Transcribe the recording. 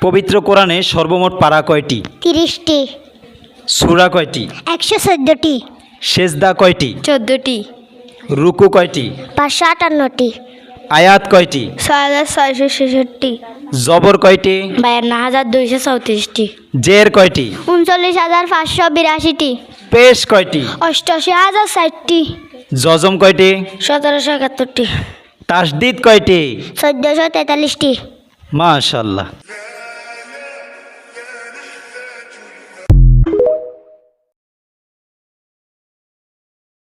পবিত্র কোরআনে সর্বমোট পারা কয়টি? 30টি। সূরা কয়টি? 114টি। সেজদা কয়টি? 14টি। রুকু কয়টি? 558টি। আয়াত কয়টি? 6666টি। জবর কয়টি? 52234টি। জের কয়টি? 39582টি। পেশ কয়টি? 88060টি। জজম কয়টি? 1771টি। তাসদিদ কয়টি? 1443টি। মাশাআল্লাহ।